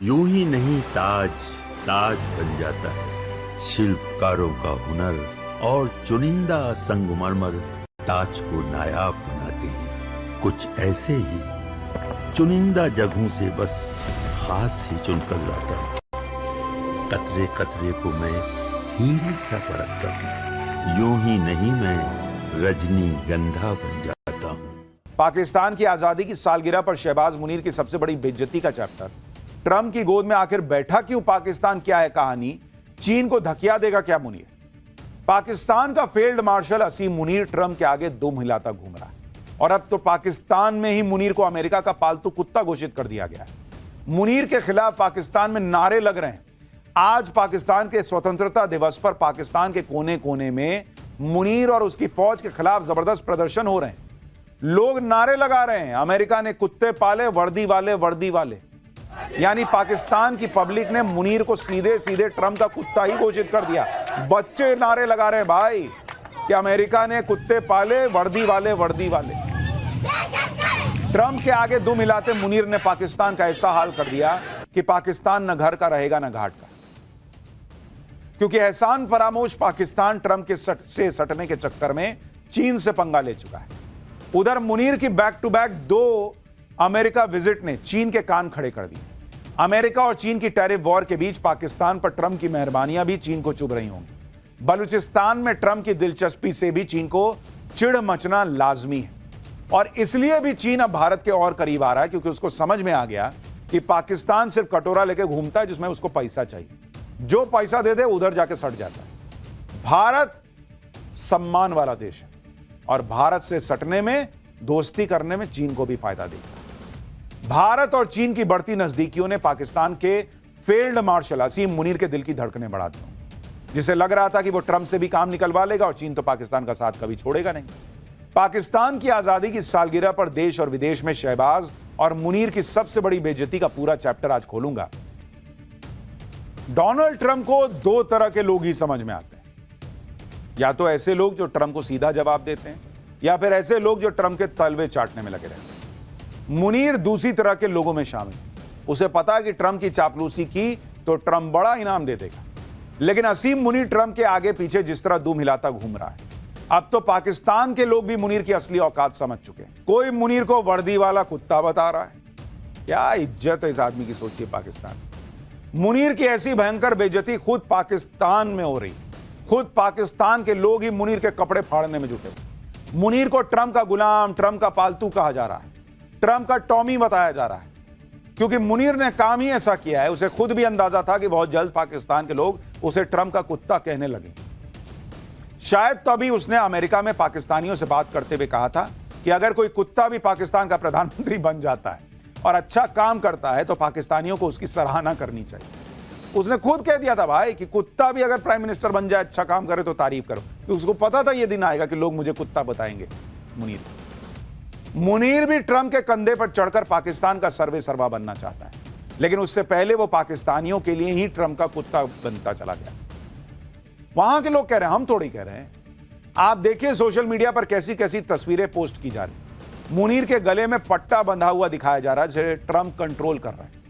यूं ही नहीं ताज ताज बन जाता है। शिल्पकारों का हुनर और चुनिंदा संगमरमर ताज को नायाब बनाते हैं। कुछ ऐसे ही चुनिंदा जगहों से बस खास ही चुनकर लाता हूँ। कतरे कतरे को मैं हीरे सा परखता हूँ। यूं ही नहीं मैं रजनीगंधा बन जाता हूँ। पाकिस्तान की आजादी की सालगिरह पर शहबाज मुनीर की सबसे बड़ी बेइज्जती का चैप्टर। ट्रंप की गोद में आखिर बैठा क्यों पाकिस्तान, क्या है कहानी? चीन को धकिया देगा क्या मुनीर? पाकिस्तान का फील्ड मार्शल असीम मुनीर ट्रंप के आगे दुम हिलाता घूम रहा है और अब तो पाकिस्तान में ही मुनीर को अमेरिका का पालतू कुत्ता घोषित कर दिया गया है। मुनीर के खिलाफ पाकिस्तान में नारे लग रहे हैं। आज पाकिस्तान के स्वतंत्रता दिवस पर पाकिस्तान के कोने कोने में मुनीर और उसकी फौज के खिलाफ जबरदस्त प्रदर्शन हो रहे हैं। लोग नारे लगा रहे हैं, अमेरिका ने कुत्ते पाले, वर्दी वाले वर्दी वाले। यानी पाकिस्तान की पब्लिक ने मुनीर को सीधे सीधे ट्रंप का कुत्ता ही घोषित कर दिया। बच्चे नारे लगा रहे हैं भाई कि अमेरिका ने कुत्ते पाले, वर्दी वाले वर्दी वाले। ट्रंप के आगे दुम हिलाते मुनीर ने पाकिस्तान का ऐसा हाल कर दिया कि पाकिस्तान न घर का रहेगा न घाट का। क्योंकि एहसान फरामोश पाकिस्तान ट्रंप के से सटने के चक्कर में चीन से पंगा ले चुका है। उधर मुनीर की back to back 2 America visit ने चीन के कान खड़े कर दिए। अमेरिका और चीन की टैरिफ वॉर के बीच पाकिस्तान पर ट्रंप की मेहरबानियां भी चीन को चुभ रही होंगी। बलूचिस्तान में ट्रंप की दिलचस्पी से भी चीन को चिढ़ मचना लाजमी है और इसलिए भी चीन अब भारत के और करीब आ रहा है, क्योंकि उसको समझ में आ गया कि पाकिस्तान सिर्फ कटोरा लेके घूमता है जिसमें उसको पैसा चाहिए। जो पैसा दे दे उधर जाके सट जाता है। भारत सम्मान वाला देश है और भारत से सटने में, दोस्ती करने में चीन को भी फायदा देगा। भारत और चीन की बढ़ती नजदीकियों ने पाकिस्तान के फील्ड मार्शल असीम मुनीर के दिल की धड़कनें बढ़ा दी, जिसे लग रहा था कि वो ट्रंप से भी काम निकलवा लेगा और चीन तो पाकिस्तान का साथ कभी छोड़ेगा नहीं। पाकिस्तान की आजादी की सालगिरह पर देश और विदेश में शहबाज और मुनीर की सबसे बड़ी बेइज्जती का पूरा चैप्टर आज खोलूंगा। डोनाल्ड ट्रंप को 2 तरह के लोग ही समझ में आते हैं, या तो ऐसे लोग जो ट्रंप को सीधा जवाब देते हैं, या फिर ऐसे लोग जो ट्रंप के तलवे चाटने में लगे रहते हैं। मुनीर दूसरी तरह के लोगों में शामिल है। उसे पता है कि ट्रंप की चापलूसी की तो ट्रंप बड़ा इनाम दे देगा। लेकिन असीम मुनीर ट्रंप के आगे पीछे जिस तरह दुम हिलाता घूम रहा है, अब तो पाकिस्तान के लोग भी मुनीर की असली औकात समझ चुके हैं। कोई मुनीर को वर्दी वाला कुत्ता बता रहा है। क्या इज्जत है इस आदमी की, सोचिए पाकिस्तान। मुनीर की ऐसी भयंकर बेइज्जती खुद पाकिस्तान में हो रही है। खुद पाकिस्तान के लोग ही मुनीर के कपड़े फाड़ने में जुटे। मुनीर को ट्रंप का गुलाम, ट्रंप का पालतू कहा जा रहा है, ट्रंप का टॉमी बताया जा रहा है, क्योंकि मुनीर ने काम ही ऐसा किया है। उसे खुद भी अंदाजा था कि बहुत जल्द पाकिस्तान के लोग उसे ट्रंप का कुत्ता कहने लगे। शायद तभी उसने अमेरिका में पाकिस्तानियों से बात करते हुए कहा था कि अगर कोई कुत्ता भी पाकिस्तान का प्रधानमंत्री बन जाता है और अच्छा काम करता है तो पाकिस्तानियों को उसकी सराहना करनी चाहिए। उसने खुद कह दिया था भाई कि कुत्ता भी अगर प्राइम मिनिस्टर बन जाए, अच्छा काम करे तो तारीफ करो, क्योंकि उसको पता था यह दिन आएगा कि लोग मुझे कुत्ता बताएंगे। मुनीर भी ट्रंप के कंधे पर चढ़कर पाकिस्तान का सर्वे सर्वा बनना चाहता है, लेकिन उससे पहले वो पाकिस्तानियों के लिए ही ट्रंप का कुत्ता बनता चला गया। वहां के लोग कह रहे हैं, हम थोड़ी कह रहे हैं। आप देखिए सोशल मीडिया पर कैसी कैसी तस्वीरें पोस्ट की जा रही। मुनीर के गले में पट्टा बंधा हुआ दिखाया जा रहा है, जिसे ट्रंप कंट्रोल कर रहा है।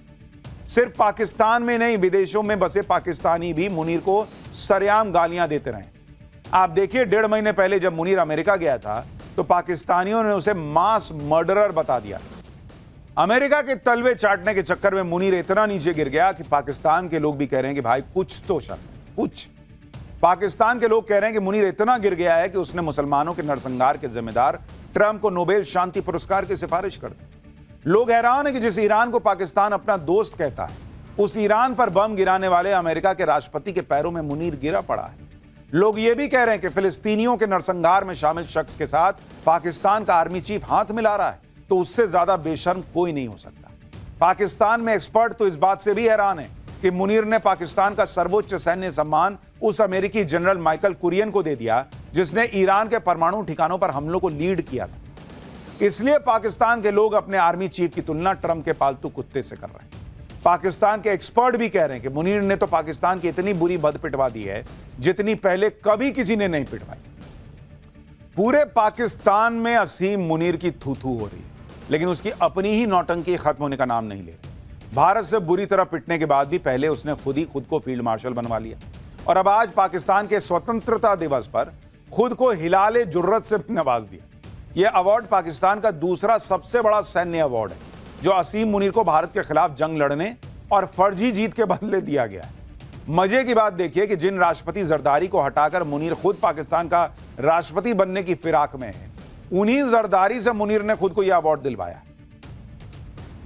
सिर्फ पाकिस्तान में नहीं, विदेशों में बसे पाकिस्तानी भी मुनीर को सरेआम गालियां देते रहे। आप देखिए 1.5 महीने पहले जब मुनीर अमेरिका गया था तो पाकिस्तानियों ने उसे मास मर्डरर बता दिया। अमेरिका के तलवे चाटने के चक्कर में मुनीर इतना नीचे गिर गया कि पाकिस्तान के लोग भी कह रहे हैं कि भाई कुछ तो शर्म, कुछ। पाकिस्तान के लोग कह रहे हैं कि मुनीर इतना गिर गया है कि उसने मुसलमानों के नरसंहार के जिम्मेदार ट्रंप को नोबेल शांति पुरस्कार की सिफारिश कर दी। लोग हैरान है कि जिस ईरान को पाकिस्तान अपना दोस्त कहता है, उस ईरान पर बम गिराने वाले अमेरिका के राष्ट्रपति के पैरों में मुनीर गिरा पड़ा है। लोग यह भी कह रहे हैं कि फिलिस्तीनियों के नरसंहार में शामिल शख्स के साथ पाकिस्तान का आर्मी चीफ हाथ मिला रहा है, तो उससे ज्यादा बेशर्म कोई नहीं हो सकता। पाकिस्तान में एक्सपर्ट तो इस बात से भी हैरान है कि मुनीर ने पाकिस्तान का सर्वोच्च सैन्य सम्मान उस अमेरिकी जनरल माइकल कुरियन को दे दिया जिसने ईरान के परमाणु ठिकानों पर हमलों को लीड किया था। इसलिए पाकिस्तान के लोग अपने आर्मी चीफ की तुलना ट्रंप के पालतू कुत्ते से कर रहे हैं। पाकिस्तान के एक्सपर्ट भी कह रहे हैं कि मुनीर ने तो पाकिस्तान की इतनी बुरी बद पिटवा दी है जितनी पहले कभी किसी ने नहीं पिटवाई। पूरे पाकिस्तान में असीम मुनीर की थू थू हो रही है, लेकिन उसकी अपनी ही नौटंकी खत्म होने का नाम नहीं ले रही। भारत से बुरी तरह पिटने के बाद भी पहले उसने खुद को फील्ड मार्शल बनवा लिया और अब आज पाकिस्तान के स्वतंत्रता दिवस पर खुद को हिलाले जुर्रत से भी नवाज दिया। यह अवार्ड पाकिस्तान का दूसरा सबसे बड़ा सैन्य अवार्ड है जो असीम मुनीर को भारत के खिलाफ जंग लड़ने और फर्जी जीत के बदले दिया गया है। मजे की बात देखिए कि जिन राष्ट्रपति जरदारी को हटाकर मुनीर खुद पाकिस्तान का राष्ट्रपति बनने की फिराक में है, उन्हीं जरदारी से मुनीर ने खुद को यह अवार्ड दिलवाया।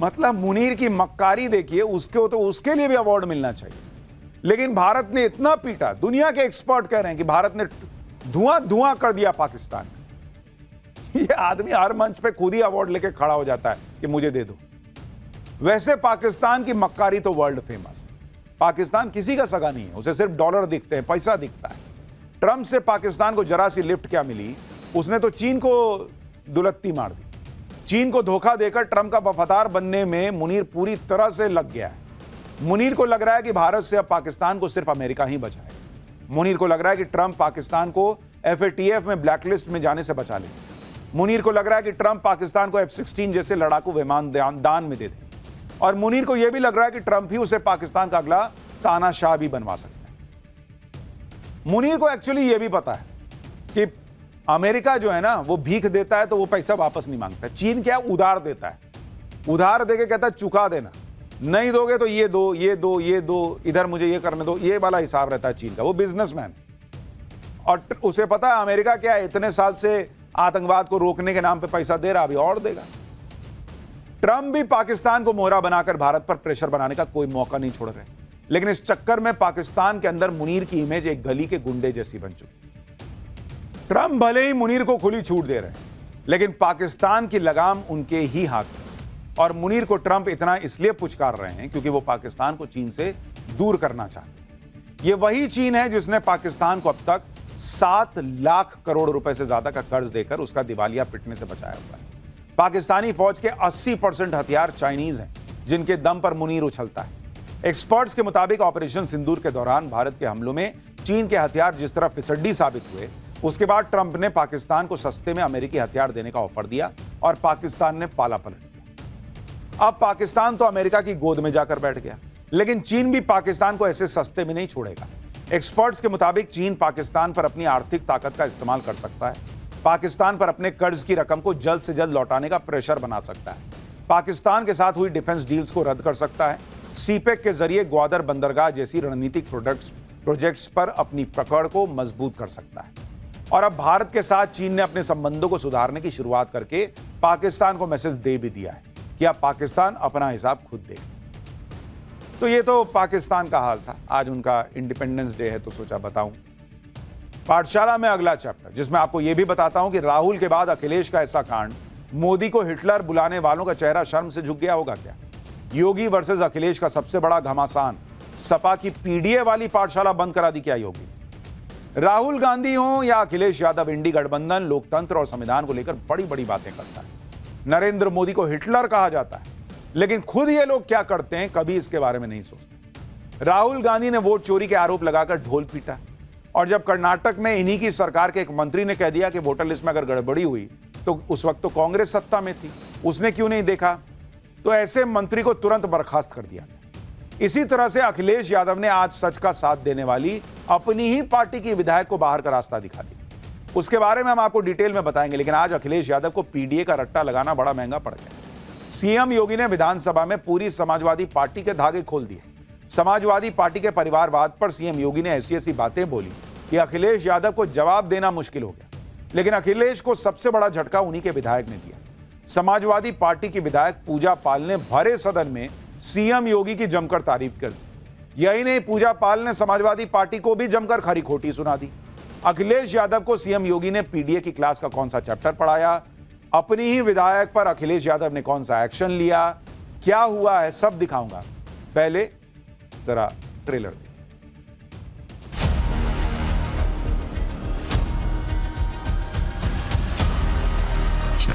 मतलब मुनीर की मक्कारी देखिए, उसके लिए भी अवार्ड मिलना चाहिए। लेकिन भारत ने इतना पीटा, दुनिया के एक्सपर्ट कह रहे हैं कि भारत ने धुआं कर दिया पाकिस्तान। ये आदमी हर मंच पे खुद ही अवार्ड लेके खड़ा हो जाता है कि मुझे दे दो। वैसे पाकिस्तान की मक्कारी तो वर्ल्ड फेमस है। पाकिस्तान किसी का सगा नहीं है, उसे सिर्फ डॉलर दिखते हैं, पैसा दिखता है। ट्रंप से पाकिस्तान को जरा सी लिफ्ट क्या मिली, उसने तो चीन को दुलत्ती मार दी। चीन को धोखा देकर ट्रंप का वफादार बनने में मुनीर पूरी तरह से लग गया है। मुनीर को लग रहा है कि भारत से अब पाकिस्तान को सिर्फ अमेरिका ही बचाएगा। मुनीर को लग रहा है कि ट्रंप पाकिस्तान को FATF में ब्लैकलिस्ट में जाने से बचा लेगा। मुनीर को लग रहा है कि ट्रंप पाकिस्तान को F-16 जैसे लड़ाकू विमान दान में दे दे। और मुनीर को यह भी लग रहा है कि ट्रंप ही उसे पाकिस्तान का अगला तानाशाह भी बनवा सकता है। मुनीर को एक्चुअली यह भी पता है कि अमेरिका जो है ना, वो भीख देता है तो वो पैसा वापस नहीं मांगता। चीन क्या उधार देता है, उधार देके कहता है चुका देना, नहीं दोगे तो ये दो, ये दो, ये दो, इधर मुझे ये करने दो। ये वाला हिसाब रहता है चीन का। वो बिजनेसमैन, और उसे पता है अमेरिका क्या है, इतने साल से आतंकवाद को रोकने के नाम पे पैसा दे रहा, अभी और देगा। ट्रंप भी पाकिस्तान को मोहरा बनाकर भारत पर प्रेशर बनाने का कोई मौका नहीं छोड़ रहे। लेकिन इस चक्कर में पाकिस्तान के अंदर मुनीर की इमेज एक गली के गुंडे जैसी बन चुकी। ट्रंप भले ही मुनीर को खुली छूट दे रहे हैं, लेकिन पाकिस्तान की लगाम उनके ही हाथ में। और मुनीर को ट्रंप इतना इसलिए पुचकार रहे हैं क्योंकि वो पाकिस्तान को चीन से दूर करना चाहते हैं। ये वही चीन है जिसने पाकिस्तान को अब तक 7 लाख करोड़ रुपए से ज्यादा का कर्ज देकर उसका दिवालिया पिटने से बचाया हुआ है। पाकिस्तानी फौज के 80% हथियार चाइनीज हैं, जिनके दम पर मुनीर उछलता है। एक्सपर्ट्स के मुताबिक ऑपरेशन सिंदूर के दौरान भारत के हमलों में चीन के हथियार जिस तरह फिसड्डी साबित हुए, उसके बाद ट्रंप ने पाकिस्तान को सस्ते में अमेरिकी हथियार देने का ऑफर दिया और पाकिस्तान ने पाला पलट दिया। अब पाकिस्तान तो अमेरिका की गोद में जाकर बैठ गया, लेकिन चीन भी पाकिस्तान को ऐसे सस्ते में नहीं छोड़ेगा। एक्सपर्ट्स के मुताबिक चीन पाकिस्तान पर अपनी आर्थिक ताकत का इस्तेमाल कर सकता है, पाकिस्तान पर अपने कर्ज की रकम को जल्द से जल्द लौटाने का प्रेशर बना सकता है, पाकिस्तान के साथ हुई डिफेंस डील्स को रद्द कर सकता है, सीपेक के जरिए ग्वादर बंदरगाह जैसी रणनीतिक प्रोजेक्ट्स पर अपनी पकड़ को मजबूत कर सकता है। और अब भारत के साथ चीन ने अपने संबंधों को सुधारने की शुरुआत करके पाकिस्तान को मैसेज दे भी दिया है कि अब पाकिस्तान अपना हिसाब खुद दे। तो ये तो पाकिस्तान का हाल था। आज उनका इंडिपेंडेंस डे है तो सोचा बताऊं। पाठशाला में अगला चैप्टर, जिसमें आपको यह भी बताता हूं कि राहुल के बाद अखिलेश का ऐसा कांड, मोदी को हिटलर बुलाने वालों का चेहरा शर्म से झुक गया होगा क्या? योगी वर्सेस अखिलेश का सबसे बड़ा घमासान, सपा की पीडीए वाली पाठशाला बंद करा दी क्या योगी? राहुल गांधी हो या अखिलेश यादव, इंडी गठबंधन लोकतंत्र और संविधान को लेकर बड़ी बड़ी बातें करता है। नरेंद्र मोदी को हिटलर कहा जाता है, लेकिन खुद ये लोग क्या करते हैं कभी इसके बारे में नहीं सोचते। राहुल गांधी ने वोट चोरी के आरोप लगाकर ढोल पीटा, और जब कर्नाटक में इन्हीं की सरकार के एक मंत्री ने कह दिया कि वोटर लिस्ट में अगर गड़बड़ी हुई तो उस वक्त तो कांग्रेस सत्ता में थी, उसने क्यों नहीं देखा, तो ऐसे मंत्री को तुरंत बर्खास्त कर दिया गया। इसी तरह से अखिलेश यादव ने आज सच का साथ देने वाली अपनी ही पार्टी की विधायक को बाहर का रास्ता दिखा दिया। उसके बारे में हम आपको डिटेल में बताएंगे, लेकिन आज अखिलेश यादव को पीडीए का रट्टा लगाना बड़ा महंगा पड़ गया। सीएम योगी ने विधानसभा में पूरी समाजवादी पार्टी के धागे खोल दिए। समाजवादी पार्टी के परिवारवाद पर सीएम योगी ने ऐसी बातें बोली कि अखिलेश यादव को जवाब देना मुश्किल हो गया। लेकिन अखिलेश को सबसे बड़ा झटका उन्हीं के विधायक ने दिया। समाजवादी पार्टी की विधायक पूजा पाल ने भरे सदन में सीएम योगी की जमकर तारीफ कर दी। यही नहीं, पूजा पाल ने समाजवादी पार्टी को भी जमकर खरी खोटी सुना दी। अखिलेश यादव को सीएम योगी ने पीडीए की क्लास का कौन सा चैप्टर पढ़ाया, अपनी ही विधायक पर अखिलेश यादव ने कौन सा एक्शन लिया, क्या हुआ है, सब दिखाऊंगा। पहले जरा ट्रेलर देखिए।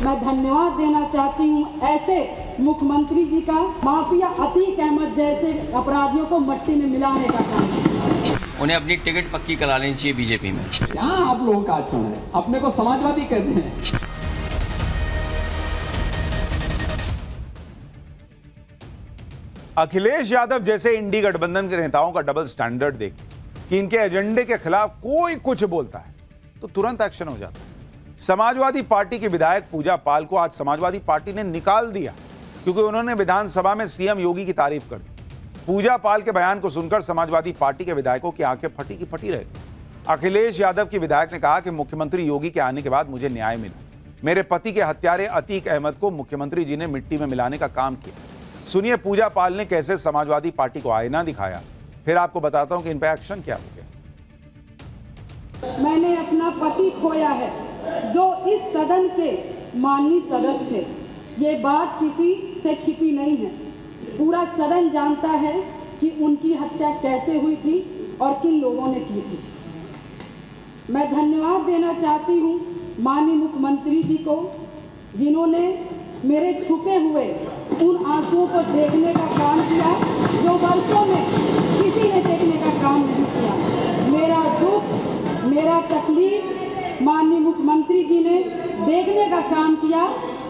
मैं धन्यवाद देना चाहती हूँ ऐसे मुख्यमंत्री जी का, माफिया अतीक अहमद जैसे अपराधियों को मट्टी में मिलाने का काम। उन्हें अपनी टिकट पक्की करा लेनी चाहिए बीजेपी में। यहाँ आप लोगों का आचरण है, अपने को समाजवादी कहते हैं। अखिलेश यादव जैसे इंडी गठबंधन के नेताओं का डबल स्टैंडर्ड देखे कि इनके एजेंडे के खिलाफ कोई कुछ बोलता है तो तुरंत एक्शन हो जाता है। समाजवादी पार्टी के विधायक पूजा पाल को आज समाजवादी पार्टी ने निकाल दिया क्योंकि उन्होंने विधानसभा में सीएम योगी की तारीफ कर दी। पूजा पाल के बयान को सुनकर समाजवादी पार्टी के विधायकों की आंखें फटी की फटी रह गई। अखिलेश यादव की विधायक ने कहा कि मुख्यमंत्री योगी के आने के बाद मुझे न्याय मिला। मेरे पति के हत्यारे अतीक अहमद को मुख्यमंत्री जी ने मिट्टी में मिलाने का काम किया। सुनिए पूजा पाल ने कैसे समाजवादी पार्टी को आईना दिखाया, फिर आपको बताता हूं कि इन पर एक्शन क्या हो गया। मैंने अपना पति खोया है जो इस सदन के माननीय सदस्य थे। ये बात किसी से छिपी नहीं है, पूरा सदन जानता है कि उनकी हत्या कैसे हुई थी और किन लोगों ने की थी। मैं धन्यवाद देना चाहती हूँ माननीय मुख्यमंत्री जी को, जिन्होंने मेरे छुपे हुए उन आंसुओं को देखने का काम किया जो वर्षों में किसी ने देखने का काम नहीं किया। मेरा दुख, मेरा तकलीफ माननीय मुख्यमंत्री जी ने देखने का काम किया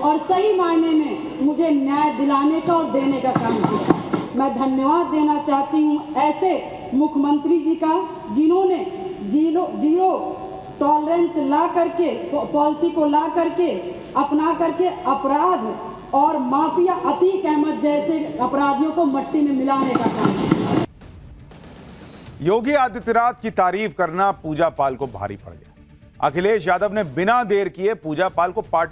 और सही मायने में मुझे न्याय दिलाने का और देने का काम किया। मैं धन्यवाद देना चाहती हूँ ऐसे मुख्यमंत्री जी का, जिन्होंने जीरो टॉलरेंस ला करके, पॉलिसी को ला करके, अपना करके अपराध और माफिया अतीक अहमद जैसे अपराधियों को मट्टी में मिलाने का काम किया। योगी आदित्यनाथ की तारीफ करना पूजा पाल को भारी पड़ गया। अखिलेश यादव ने बिना देर किए पूजा पाल को पार्टी